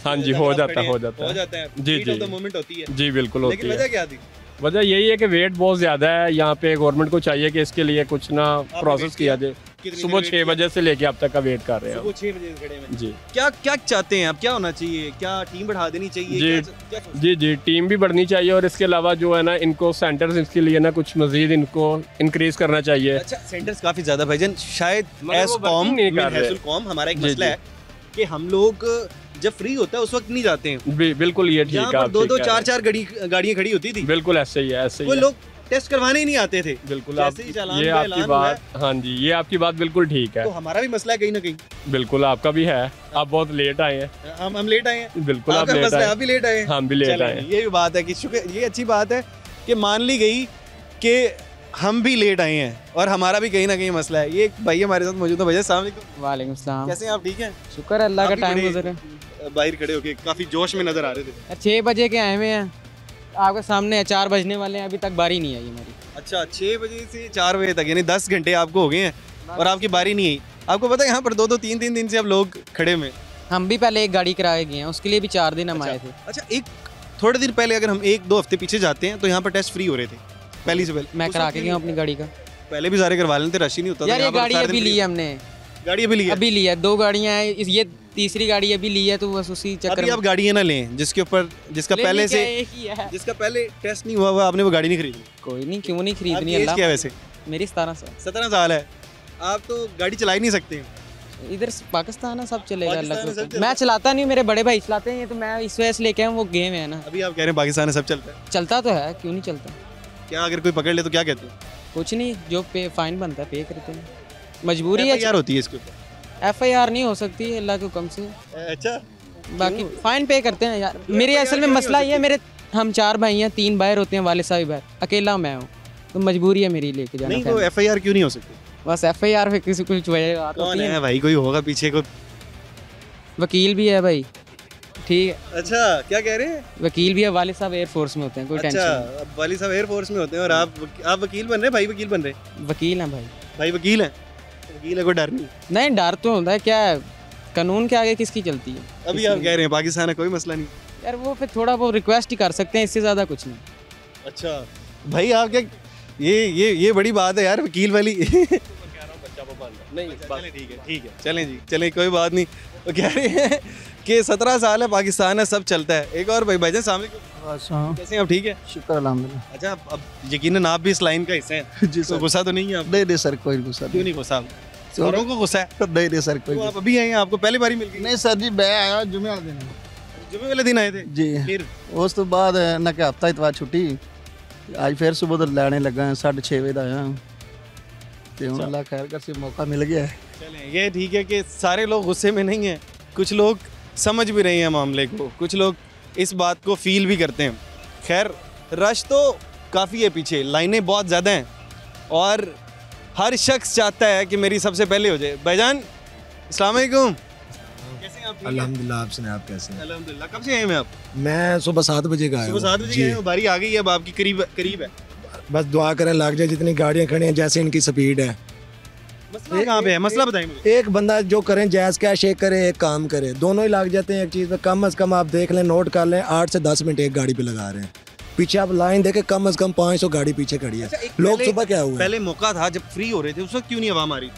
हाँ जी, हो जाता है। जी जी, मोमेंट होती है। जी बिल्कुल होती है। वजह क्या थी? वजह यही है कि वेट बहुत ज़्यादा है यहाँ पे। गवर्नमेंट को चाहिए कि इसके लिए कुछ ना प्रोसेस किया जाए। सुबह 6 बजे से लेके अब तक का वेट कर रहे हैं। 6 बजे खड़े हैं जी। क्या क्या चाहते हैं आप? क्या होना चाहिए? क्या टीम बढ़ा देनी चाहिए? जी, टीम भी बढ़नी चाहिए, और इसके अलावा जो है ना, इनको सेंटर्स इसके लिए ना कुछ मजीद इनको इंक्रीज करना चाहिए। अच्छा, सेंटर्स काफ़ी ज़्यादा भाईजान, शायद कॉम हमारा एक मसला है कि हम लोग जब फ्री होता है उस वक्त नहीं जाते हैं। बिल्कुल, ये ठीक है। 2-2 4-4 गाड़ियाँ खड़ी होती थी। बिल्कुल ऐसे ही है, ऐसे ही वो लोग टेस्ट करवाने ही नहीं आते थे। बिल्कुल, ये आपकी बात, हाँ जी, ये आपकी बात बिल्कुल ठीक है। तो हमारा भी मसला है कहीं ना कहीं। बिल्कुल, आपका भी है। आप बहुत लेट आए हैं। हम लेट आए हैं। बिल्कुल, आप लेट आए। आप भी लेट आए हैं। हम भी लेट आए। ये भी बात है कि शुक्र, ये अच्छी बात है कि मान ली गई कि हम भी लेट आए हैं और हमारा भी कहीं ना कहीं मसला है। ये एक भाई हमारे साथ मौजूद है। भैया अस्सलाम वालेकुम। वालेकुम सलाम। कैसे हैं आप? ठीक हैं, शुक्र अल्लाह का। टाइम गुजरे, बाहर खड़े होके काफ़ी जोश में नज़र आ रहे थे। 6 बजे के आए हुए हैं, आपके सामने 4 बजने वाले हैं, अभी तक बारी नहीं आई हमारी। अच्छा, 6 बजे से 4 बजे तक, यानी 10 घंटे आपको हो गए हैं और आपकी बारी नहीं आई। आपको पता है यहाँ पर 2-2 3-3 दिन से अब लोग खड़े हुए। हम भी पहले एक गाड़ी कराए गए हैं, उसके लिए भी 4 दिन हम आए थे। अच्छा, एक थोड़े दिन पहले अगर हम 1-2 हफ्ते पीछे जाते हैं तो यहाँ पर टेस्ट फ्री हो रहे थे पहले से पहले। मैं करा के गया अपनी गाड़ी का। पहले भी सारे करवा लेते, रश ही नहीं होता। यार ये गाड़ी अभी ली है हमने, गाड़ी अभी ली है? अभी ली है, 2 गाड़ियाँ हैं, ये तीसरी गाड़ी अभी ली है, तो बस उसी चक्कर अभी आप गाड़ियाँ ना लें जिसके ऊपर जिसका पहले से जिसका पहले टेस्ट नहीं हुआ आपने वो गाड़ी नहीं खरीदी। कोई नहीं, क्यों नहीं खरीदनी। अल्लाह क्या वैसे? मेरी 17 साल। 17 साल है, आप तो गाड़ी चला ही नहीं सकते। इधर पाकिस्तान है, सब चलेगा अल्लाह के। मैं चलाता नहीं, मेरे बड़े भाई चलाते हैं, तो मैं इस वजह से लेके आया हूँ, वो गेम है ना। अभी आप कह रहे हैं पाकिस्तान है, सब चलता है? चलता तो है, क्यों नहीं चलता। क्या अगर कोई पकड़ ले तो क्या कहते हैं? कुछ नहीं, जो पे फाइन बनता है पे करते हैं, मजबूरी है। FIR होती है इसके ऊपर? FIR नहीं हो सकती अल्लाह के हुक्म से। अच्छा, बाकी फाइन पे करते हैं यार। मेरे असल में मसला ये है, मेरे हम 4 भाई हैं, 3 बाहर होते हैं, वाले साहब बाहर, अकेला मैं हूँ, तो मजबूरी है मेरी लेके जाना। नहीं तो FIR क्यों नहीं हो सकती? बस FIR पे किसी कुछ वजह कौन है भाई? कोई होगा पीछे को? वकील भी है भाई, ठीक है। अच्छा, क्या कह रहे हैं? वकील भी है, वाले साहब एयरफोर्स में होते हैं, कोई टेंशन नहीं। अच्छा, वाली साहब एयरफोर्स में होते हैं और आप वकील बन रहे हैं? भाई वकील बन रहे हैं? वकील हैं भाई। भाई वकील हैं? वकील है, कोई डर नहीं? नहीं, डर तो होता है, क्या है, कानून के आगे किसकी चलती है। अभी आप कह रहे हैं पाकिस्तान है, कोई मसला नहीं यार, वो फिर थोड़ा वो रिक्वेस्ट ही कर सकते हैं, इससे ज़्यादा कुछ नहीं। अच्छा भाई, आप क्या ये बड़ी बात है यार, वकील वाली। नहीं, ठीक है, चलें जी, चलें, कोई बात नहीं। वो कह रहे हैं कि 17 साल है, पाकिस्तान है, सब चलता है। एक और भाईजान सामने कैसे हैं आप? ठीक है, शुक्र अल्हम्दुलिल्लाह। अच्छा, अब यकीनन आप भी इस लाइन का हिस्सा हैं। जी सर। गुस्सा तो नहीं है आप? नहीं सर, कोई गुस्सा क्यों नहीं गुस्सा? औरों को गुस्सा है? नहीं सर, कोई। आप अभी आए हैं, आपको पहली बारी मिल गई? नहीं सर जी, मैं आया जुमे वाले दिन। जुमे वाले दिन आए थे जी। फिर उस तो बाद ना कि हफ्ता इतवार छुट्टी, आज फिर सुबह तो लैने लगा, 6:30 बजे आया तो अल्लाह खैर कर से मौका मिल गया है। चलें, ये ठीक है कि सारे लोग गुस्से में नहीं हैं, कुछ लोग समझ भी रहे हैं मामले को, कुछ लोग इस बात को फील भी करते हैं। खैर, रश तो काफ़ी है पीछे, लाइनें बहुत ज़्यादा हैं और हर शख्स चाहता है कि मेरी सबसे पहले हो जाए। भाईजान अस्सलाम वालेकुम, कैसे हैं आप? अल्हम्दुलिल्लाह, आप सुनाएं, आप कैसे हैं? अल्हम्दुलिल्लाह। कब से आए हैं आप? मैं सुबह 7 बजे का आया हूँ। सुबह 7 बजे आए हो, बारी आ गई है अब आपकी, करीब है। बस दुआ करें लग जाए, जितनी गाड़ियाँ खड़ी हैं, जैसे इनकी स्पीड है। मसला कहाँ पे है? मसला बताइए मुझे। एक बंदा जो करें जायज़ कैश, एक करे एक काम करे, दोनों ही लग जाते हैं एक चीज़ पे। कम से कम आप देख लें, नोट कर लें, 8 से 10 मिनट एक गाड़ी पे लगा रहे हैं। पीछे आप लाइन देखें, कम से कम 500 गाड़ी पीछे खड़ी है। अच्छा, लोग सुबह क्या हुआ? पहले मौका था जब फ्री हो रहे थे, उस वक्त क्यों नहीं आवाम आ रही?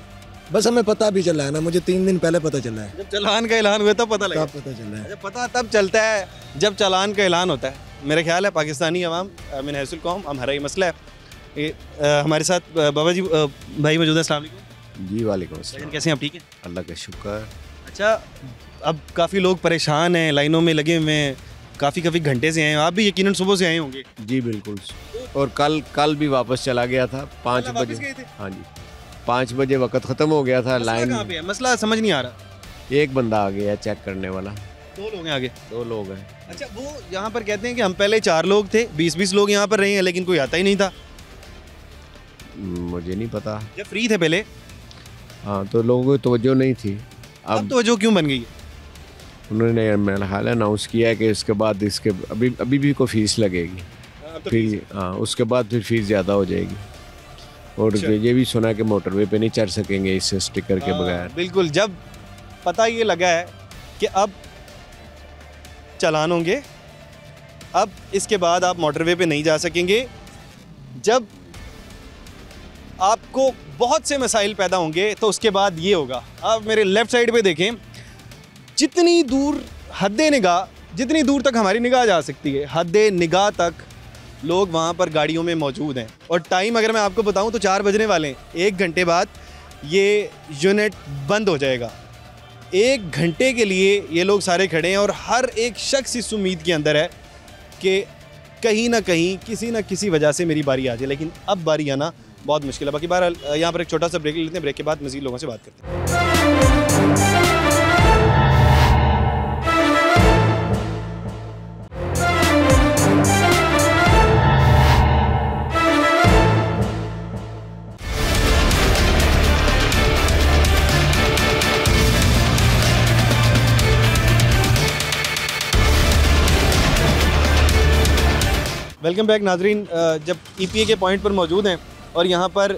बस हमें पता भी चला है ना, मुझे 3 दिन पहले पता चला है। जब चालान का ऐलान हुआ तब पता लगा? तब पता चला है। अच्छा, पता तब चलता है जब चालान का ऐलान होता है। मेरा ख्याल है पाकिस्तानी अवाम मिन हैसुल कौम हमारा ही मसला है। हमारे साथ बाबा जी भाई मौजूद है। अस्सलाम वालेकुम। जी वालेकुम अस्सलाम। कैसे हैं आप? ठीक है, अल्लाह का शुक्र। अच्छा, अब काफ़ी लोग परेशान हैं, लाइनों में लगे हुए हैं, काफ़ी घंटे से आए हैं, आप भी यकीनन सुबह से आए होंगे? जी बिल्कुल, और कल भी वापस चला गया था 5 बजे। हाँ जी, 5 बजे वक्त ख़त्म हो गया था। लाइन कहाँ पे है? मसला समझ नहीं आ रहा। एक बंदा आ गया चेक करने वाला। 2 लोग हैं आगे? 2 लोग हैं। अच्छा, वो यहाँ पर कहते हैं कि हम पहले 4 लोग थे, 20-20 लोग यहाँ पर रहे हैं, लेकिन कोई आता ही नहीं था। मुझे नहीं पता, जब फ्री थे पहले। हाँ, तो लोगों को तवज्जो नहीं थी। अब तवज्जो क्यों बन गई? उन्होंने मेरा हाल अनाउंस किया है कि इसके बाद इसके अभी भी कोई फीस लगेगी, फिर हाँ उसके बाद फिर फीस ज़्यादा हो जाएगी। और ये भी सुना कि मोटरवे पे नहीं चढ़ सकेंगे इस स्टिकर के बगैर। बिल्कुल, जब पता ये लगा है कि अब चालान होंगे, अब इसके बाद आप मोटरवे पे नहीं जा सकेंगे, जब आपको बहुत से मसाइल पैदा होंगे, तो उसके बाद ये होगा। आप मेरे लेफ़्ट साइड पे देखें, जितनी दूर हद निगाह, जितनी दूर तक हमारी निगाह जा सकती है, हद निगाह तक लोग वहाँ पर गाड़ियों में मौजूद हैं। और टाइम अगर मैं आपको बताऊँ तो 4 बजने वाले हैं। 1 घंटे बाद ये यूनिट बंद हो जाएगा। 1 घंटे के लिए ये लोग सारे खड़े हैं और हर एक शख्स इस उम्मीद के अंदर है कि कहीं ना कहीं किसी न किसी वजह से मेरी बारी आ जाए, लेकिन अब बारी आना बहुत मुश्किल है। बाकी बार यहाँ पर एक छोटा सा ब्रेक लेते हैं, ब्रेक के बाद मज़ीद लोगों से बात करते हैं। वेलकम बैक नाजरीन। जब EPA के पॉइंट पर मौजूद हैं और यहाँ पर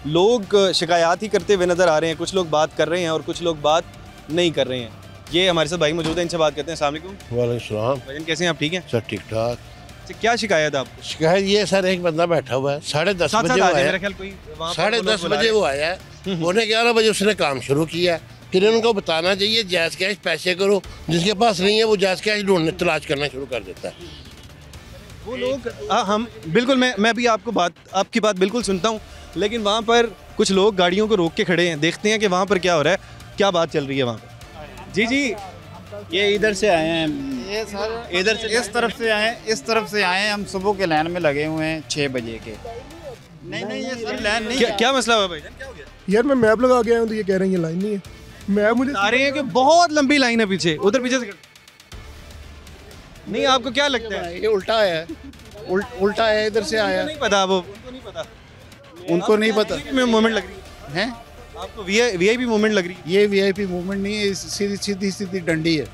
लोग शिकायत ही करते हुए नज़र आ रहे हैं, कुछ लोग बात कर रहे हैं और कुछ लोग बात नहीं कर रहे हैं। ये हमारे साथ भाई मौजूद हैं, इनसे बात करते हैं। अस्सलाम वालेकुम। वालेकुम सलाम। भाईजान कैसे हैं आप? ठीक हैं? सर ठीक ठाक। क्या शिकायत आपको? शिकायत ये सर, एक बंदा बैठा हुआ है, 10:30 बजे वो आया, 10:30 बजे वो आया है, 11:15 बजे उसने काम शुरू किया। फिर इनको बताना चाहिए जायज़ कैश पैसे करो, जिसके पास नहीं है वो जायज़ कैश ढूंढने तलाश करना शुरू कर देता है। वो लोग हम बिल्कुल, मैं भी आपकी बात बिल्कुल सुनता हूँ, लेकिन वहाँ पर कुछ लोग गाड़ियों को रोक के खड़े हैं, देखते हैं कि वहाँ पर क्या हो रहा है, क्या बात चल रही है वहाँ पर। जी जी, ये इधर से आए हैं, ये सर इधर से इस तरफ से आए हैं, हम सुबह के लाइन में लगे हुए हैं 6 बजे के। नहीं ये सर लाइन नहीं। क्या मसला हुआ भाई? यार मैं मैप लगा गया हूँ तो ये कह रहे हैं ये लाइन नहीं है। मैप मुझे आ रहे हैं कि बहुत लंबी लाइन है पीछे, उधर पीछे से नहीं। आपको क्या लगता है? ये उल्टा है, उल्टा है, इधर से आया। नहीं पता, वो उनको नहीं पता। मूवमेंट लग रही है आपको? वीआईपी मूवमेंट लग रही है? ये वीआईपी मूवमेंट नहीं है, सीधी डंडी है।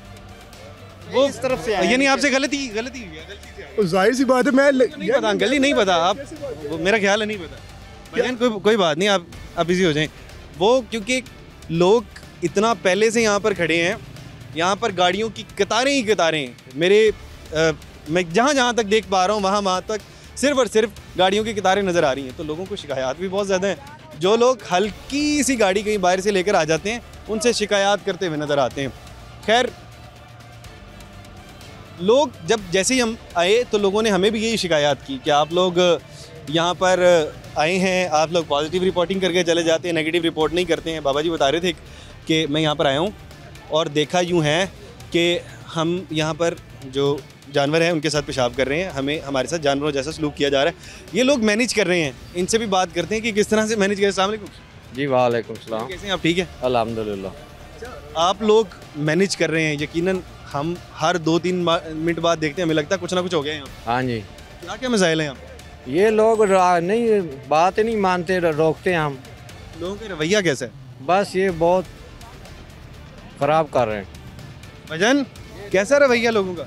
वो इस तरफ से यानी आपसे गलती हुई है। जाहिर सी बात है, मैं नहीं पता अंकल जी, नहीं पता आप, मेरा ख्याल है नहीं पता। भाईजान कोई बात नहीं, आप बिजी हो जाएं। वो क्योंकि लोग इतना पहले से यहाँ पर खड़े हैं, यहाँ पर गाड़ियों की कतारें ही कतारें, मैं जहाँ तक देख पा रहा हूँ वहाँ तक सिर्फ और सिर्फ गाड़ियों की कतारें नज़र आ रही हैं। तो लोगों को शिकायत भी बहुत ज़्यादा हैं। जो लोग हल्की सी गाड़ी कहीं बाहर से लेकर आ जाते हैं, उनसे शिकायत करते हुए नज़र आते हैं। खैर, लोग जब जैसे ही हम आए तो लोगों ने हमें भी यही शिकायत की कि आप लोग यहाँ पर आए हैं, आप लोग पॉजिटिव रिपोर्टिंग करके चले जाते हैं, नेगेटिव रिपोर्ट नहीं करते हैं। बाबा जी बता रहे थे कि मैं यहाँ पर आया हूँ और देखा यूँ है कि हम यहाँ पर जो जानवर हैं उनके साथ पेशाब कर रहे हैं, हमारे साथ जानवरों जैसा सलूक किया जा रहा है। ये लोग मैनेज कर रहे हैं, इनसे भी बात करते हैं कि किस तरह से मैनेज करें। अस्सलाम वालेकुम। जी वालेकुम सलाम। कैसे हैं आप? ठीक है अल्हम्दुलिल्लाह। आप लोग मैनेज कर रहे हैं, यकीनन हम हर 2-3 मिनट बाद देखते हैं, हमें लगता है कुछ ना कुछ हो गया है यहाँ। हाँ जी। क्या मसाइल हैं यहाँ? ये लोग नहीं बात नहीं मानते, रोकते हैं हम। लोगों का रवैया कैसा है? बस ये बहुत ख़राब कर रहे हैं। भजन, कैसा रवैया लोगों का?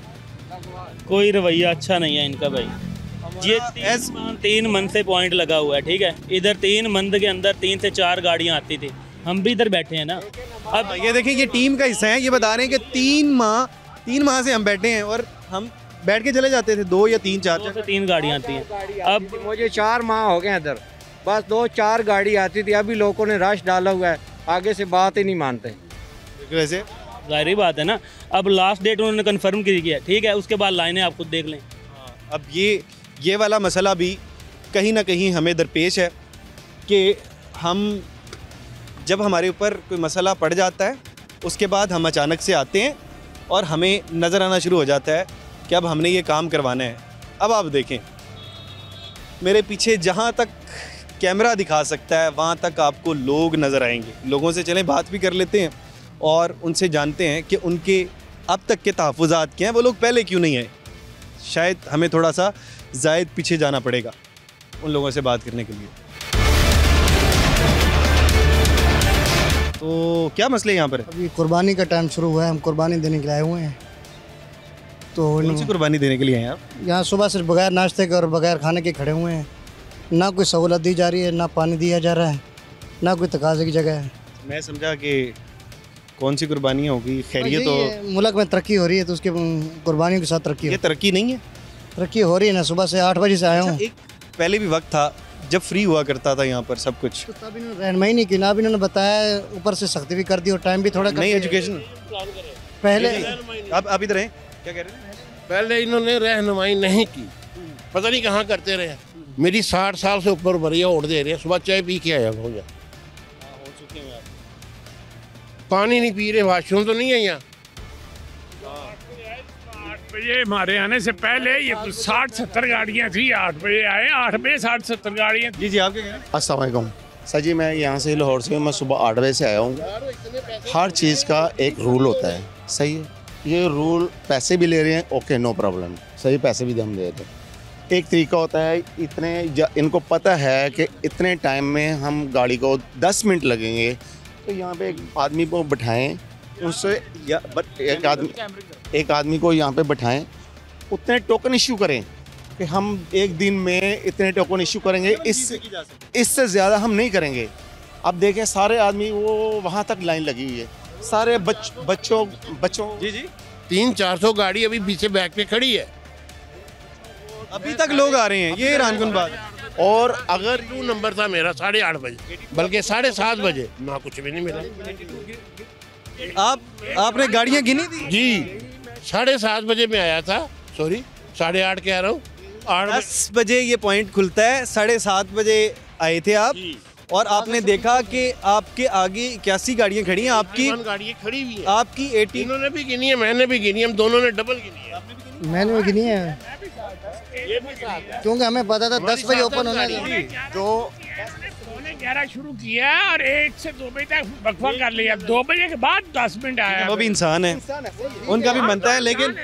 कोई रवैया अच्छा नहीं है इनका भाई। ये 3 मंथ से पॉइंट लगा हुआ है, ठीक है। इधर 3 मंथ के अंदर 3 से 4 गाड़ियाँ आती थी, हम भी इधर बैठे हैं ना। अब ये देखिए, ये टीम का हिस्सा है, ये बता रहे हैं कि 3 माह से हम बैठे हैं और हम बैठ के चले जाते थे। 2 या 3 गाड़ियाँ आती हैं। अब मुझे 4 माह हो गए इधर, बस 2-4 गाड़ी आती थी। अभी लोगों ने रश डाला हुआ है, आगे से बात ही नहीं मानते। वैसे जाहिर बात है ना, अब लास्ट डेट उन्होंने कंफर्म की है, ठीक है, उसके बाद लाइनें आप खुद देख लें। अब ये वाला मसला भी कहीं ना कहीं हमें दरपेश है कि हम जब हमारे ऊपर कोई मसला पड़ जाता है, उसके बाद हम अचानक से आते हैं और हमें नज़र आना शुरू हो जाता है कि अब हमने ये काम करवाना है। अब आप देखें, मेरे पीछे जहाँ तक कैमरा दिखा सकता है वहाँ तक आपको लोग नज़र आएंगे। लोगों से चलें बात भी कर लेते हैं और उनसे जानते हैं कि उनके अब तक के तहफ़्फ़ुज़ात क्या हैं, वो लोग पहले क्यों नहीं आए। शायद हमें थोड़ा सा ज़ायद पीछे जाना पड़ेगा उन लोगों से बात करने के लिए। तो क्या मसले यहाँ पर? अभी कुर्बानी का टाइम शुरू हुआ है, हम कुर्बानी देने के लिए आए हुए हैं। तो कौन सी कुर्बानी देने के लिए हैं आप? यहाँ सुबह सिर्फ बगैर नाश्ते के और बगैर खाने के खड़े हुए हैं। ना कोई सहूलत दी जा रही है, ना पानी दिया जा रहा है, ना कोई तकाज़े की जगह है। मैं समझा कि कौन सी कुर्बानी होगी। खैरियत तो मुल्क में तरक्की हो रही है तो उसके कुर्बानियों के साथ तरक्की। ये तरक्की नहीं है? तरक्की हो रही है ना, सुबह से 8 बजे से आया हूँ। एक पहले भी वक्त था जब फ्री हुआ करता था यहाँ पर सब कुछ, तो तब इन्होंने रहनुमाई नहीं की, ना भी इन्होंने बताया, ऊपर से सख्ती भी कर दी और टाइम भी थोड़ा नहीं। एजुकेशन पहले आप इधर हैं, क्या कह रहे हैं? पहले इन्होंने रहनुमाई नहीं की, पता नहीं कहाँ करते रहे। मेरी 60 साल से ऊपर भरिया ओढ़ दे रहे हैं, सुबह चाय पी के आया हो गया, पानी नहीं पी रहे, वाशरूम तो नहीं है यहाँ। 8 बजे हमारे आने से पहले ये 60-70 गाड़ियाँ थी, 8 बजे आए, 8 बजे 60-70 गाड़ियाँ। जी जी, आपके क्या? अस्सलाम वालेकुम सर जी, मैं यहाँ से लाहौर से, मैं सुबह 8 बजे से आया हूँ। हर चीज़ का एक रूल होता है, सही है। ये रूल पैसे भी ले रहे हैं, ओके नो प्रॉब्लम, सही, पैसे भी हम दे रहे हैं। एक तरीका होता है, इनको पता है कि इतने टाइम में हम गाड़ी को 10 मिनट लगेंगे, तो यहाँ पे एक आदमी को बिठाएं, उससे एक आदमी को यहाँ पे बिठाएं, उतने टोकन इशू करें कि हम एक दिन में इतने टोकन इशू करेंगे, इससे ज़्यादा हम नहीं करेंगे। अब देखें सारे आदमी वो वहाँ तक लाइन लगी हुई है, सारे बच्चों जी 300-400 गाड़ी अभी पीछे बैक पे खड़ी है। अभी तक लोग आ रहे हैं, ये हैरानकुन बात है। और अगर यूँ नंबर था मेरा 8:30 बजे, बल्कि 7:30 बजे, ना कुछ भी नहीं मिला। आपने गाड़ियाँ गिनी थी? जी, 7:30 बजे में आया था, सॉरी 8:30 कह रहा हूँ। 10 बजे ये पॉइंट खुलता है, 7:30 बजे आए थे आप और आपने देखा कि आपके आगे 81 गाड़ियाँ खड़ी हैं। आपकी गाड़ियाँ खड़ी हुई हैं, आपकी 80 इन्होंने भी गिनी है, मैंने भी गिनी है, हम दोनों ने डबल गिनी है। मैंने भी गिनी है क्योंकि हमें पता था 10 बजे ओपन होना है। तो 11 शुरू किया और 1 से 2 बजे तक वक्फा कर लिया, 2 बजे के बाद 10 मिनट आया। वो भी इंसान है, उनका भी बनता है, लेकिन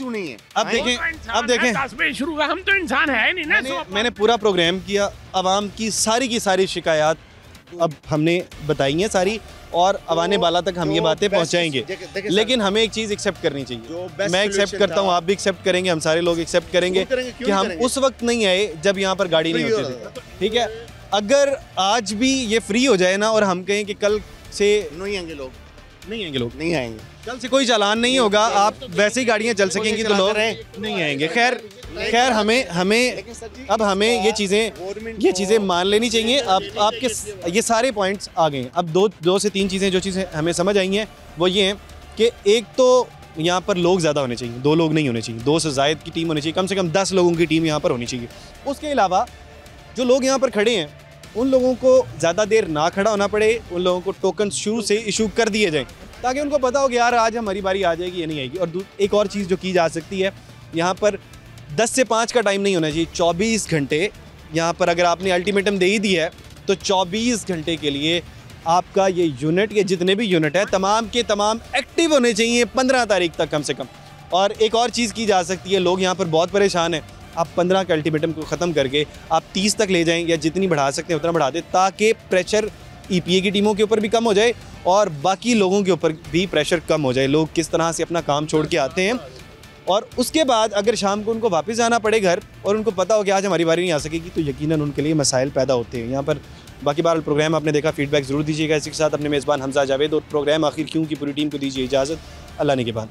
नहीं है। अब देखें 10 बजे शुरू हुआ, हम तो इंसान है नहीं ना। मैंने पूरा प्रोग्राम किया, आवाम की सारी शिकायत अब हमने बताई हैं सारी, और अवाने बाला तक हम ये बातें पहुंचाएंगे। लेकिन हमें एक चीज़ एक्सेप्ट करनी चाहिए, मैं एक्सेप्ट करता हूँ, आप भी एक्सेप्ट करेंगे, हम सारे लोग एक्सेप्ट करेंगे कि हम उस वक्त नहीं आए जब यहाँ पर गाड़ी नहीं होती थी, ठीक है। अगर आज भी ये फ्री हो जाए ना और हम कहें कि कल से नहीं आएंगे लोग, नहीं आएंगे, कल से कोई चालान नहीं होगा, आप वैसे ही गाड़ियाँ चल सकेंगी तो लोग नहीं आएंगे। खैर हमें ये चीज़ें मान लेनी चाहिए। अब आपके ये सारे पॉइंट्स आ गए हैं। अब दो से तीन चीज़ें जो चीज़ें हमें समझ आई हैं वो ये हैं कि एक तो यहाँ पर लोग ज़्यादा होने चाहिए, 2 लोग नहीं होने चाहिए, 2 से ज़ायद की टीम होनी चाहिए, कम से कम 10 लोगों की टीम यहाँ पर होनी चाहिए। उसके अलावा जो लोग यहाँ पर खड़े हैं उन लोगों को ज़्यादा देर ना खड़ा होना पड़े, उन लोगों को टोकन शुरू से इशू कर दिए जाएँ ताकि उनको पता हो कि यार आज हमारी बारी आ जाएगी या नहीं आएगी। और एक और चीज़ जो की जा सकती है, यहाँ पर 10 से 5 का टाइम नहीं होना चाहिए, 24 घंटे। यहाँ पर अगर आपने अल्टीमेटम दे ही दिया है तो 24 घंटे के लिए आपका ये यूनिट, ये जितने भी यूनिट है तमाम के तमाम एक्टिव होने चाहिए 15 तारीख तक कम से कम। और एक और चीज़ की जा सकती है, लोग यहाँ पर बहुत परेशान हैं, आप 15 के अल्टीमेटम को ख़त्म करके आप 30 तक ले जाएं या जितनी बढ़ा सकते हैं उतना बढ़ा दें ताकि प्रेशर EPA की टीमों के ऊपर भी कम हो जाए और बाकी लोगों के ऊपर भी प्रेशर कम हो जाए। लोग किस तरह से अपना काम छोड़ के आते हैं और उसके बाद अगर शाम को उनको वापस जाना पड़े घर और उनको पता हो कि आज हमारी बारी नहीं आ सकेगी तो यकीनन उनके लिए मसाइल पैदा होते हैं यहाँ पर। बाकी बार प्रोग्राम आपने देखा, फीडबैक ज़रूर दीजिएगा। इसी के साथ अपने मेज़बान हमजा जावेद और प्रोग्राम आखिर क्यों की पूरी टीम को दीजिए इजाज़त। अल्लाह ने के बाद।